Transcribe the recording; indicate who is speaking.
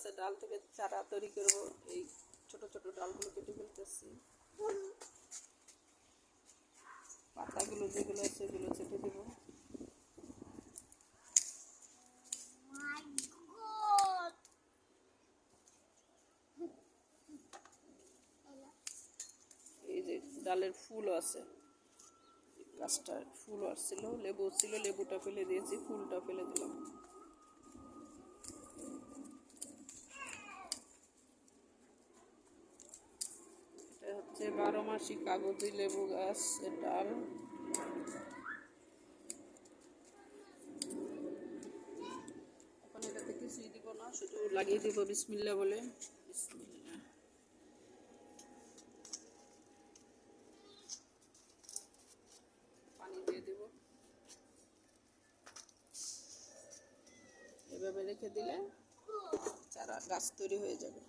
Speaker 1: গাছের ডাল থেকে চারা তৈরি করব। এই ছোট ছোট ডালগুলো কেটে ফেলতেছি, পাতাগুলো যেগুলো আছে সেগুলো ছেটে দেবো। এই যে ডালের ফুল আছে, গাছটার ফুল আসছিল, লেবু ছিল, লেবুটা ফেলে দিয়েছি, ফুলটা ফেলে দিলাম। এটা হচ্ছে 12 মাসি কাগজি লেবু গাছ ডাল। এখন এটাতে কিছুই দিব না, শুধু লাগিয়ে দিব বিসমিল্লাহ বলে। বিসমিল্লাহ। পানি দিয়ে দেব, এভাবে রেখে দিলে চারা গাছ তৈরি হয়ে যাবে।